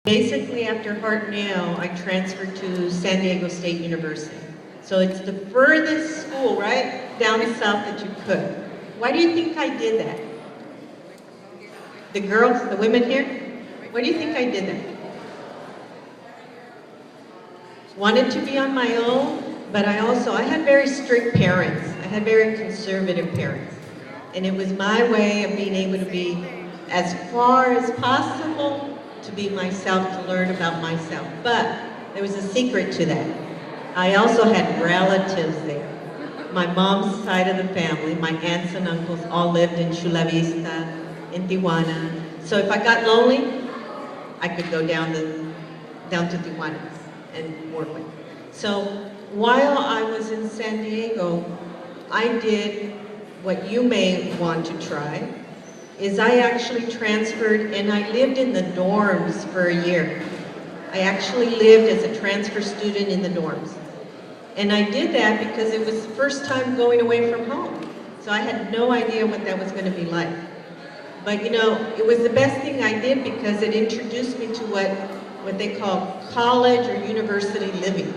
Basically, after Hartnell, I transferred to San Diego State University. So it's the furthest school, right, down south that you could. Why do you think I did that? The girls, the women here? Why do you think I did that? Wanted to be on my own, but I had very strict parents. I had very conservative parents. And it was my way of being able to be as far as possible to be myself, to learn about myself. But there was a secret to that. I also had relatives there. My mom's side of the family, my aunts and uncles all lived in Chula Vista, in Tijuana. So if I got lonely, I could go down to Tijuana and work with. So while I was in San Diego, I did what you may want to try, is I actually transferred and I lived in the dorms for a year. I actually lived as a transfer student in the dorms. And I did that because it was the first time going away from home. So I had no idea what that was going to be like. But you know, it was the best thing I did because it introduced me to what they call college or university living.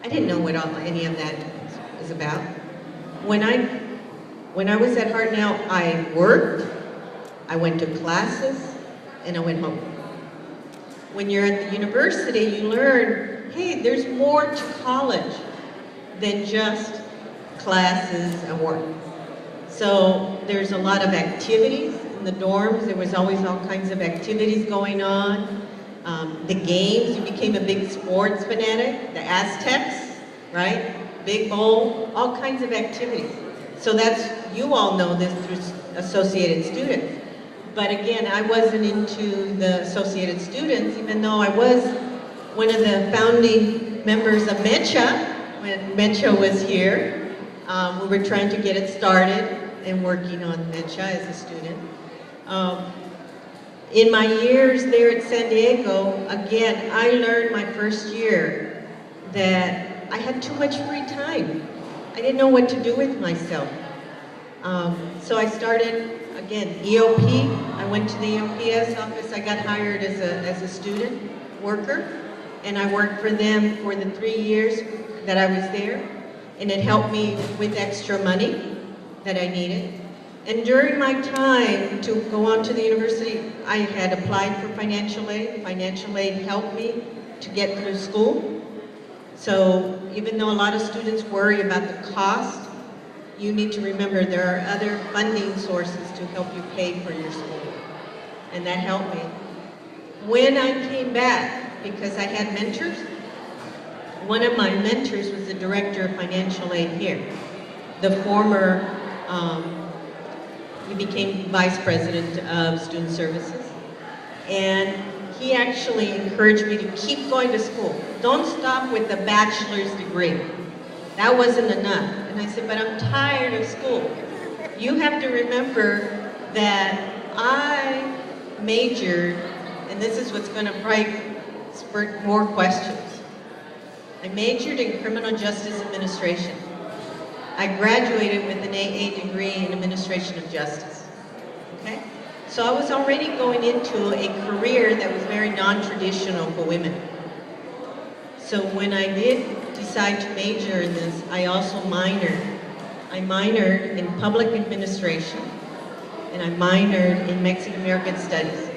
I didn't know what any of that was about. When I was at Hartnell, I worked, I went to classes, and I went home. When you're at the university, you learn, hey, there's more to college than just classes and work. So there's a lot of activities in the dorms. There was always all kinds of activities going on. The games, you became a big sports fanatic. The Aztecs, right? Big bowl, all kinds of activities. So you all know this through Associated Students. But again, I wasn't into the Associated Students, even though I was one of the founding members of MECHA, when MECHA was here. We were trying to get it started and working on MECHA as a student. In my years there at San Diego, again, I learned my first year that I had too much free time. I didn't know what to do with myself. So I started, again, EOP. I went to the EOPS office. I got hired as a student worker, and I worked for them for the 3 years that I was there, and it helped me with extra money that I needed. And during my time to go on to the university, I had applied for financial aid. Financial aid helped me to get through school. So even though a lot of students worry about the cost, you need to remember there are other funding sources to help you pay for your school. And that helped me. When I came back, because I had mentors, one of my mentors was the director of financial aid here. The former, he became vice president of student services. And he actually encouraged me to keep going to school. Don't stop with the bachelor's degree. That wasn't enough. And I said, but I'm tired of school. You have to remember that I majored, and this is what's going to probably spur more questions. I majored in criminal justice administration. I graduated with an AA degree in administration of justice. Okay? So I was already going into a career that was very non-traditional for women. So when I did decide to major in this, I also minored. I minored in public administration, and I minored in Mexican American studies.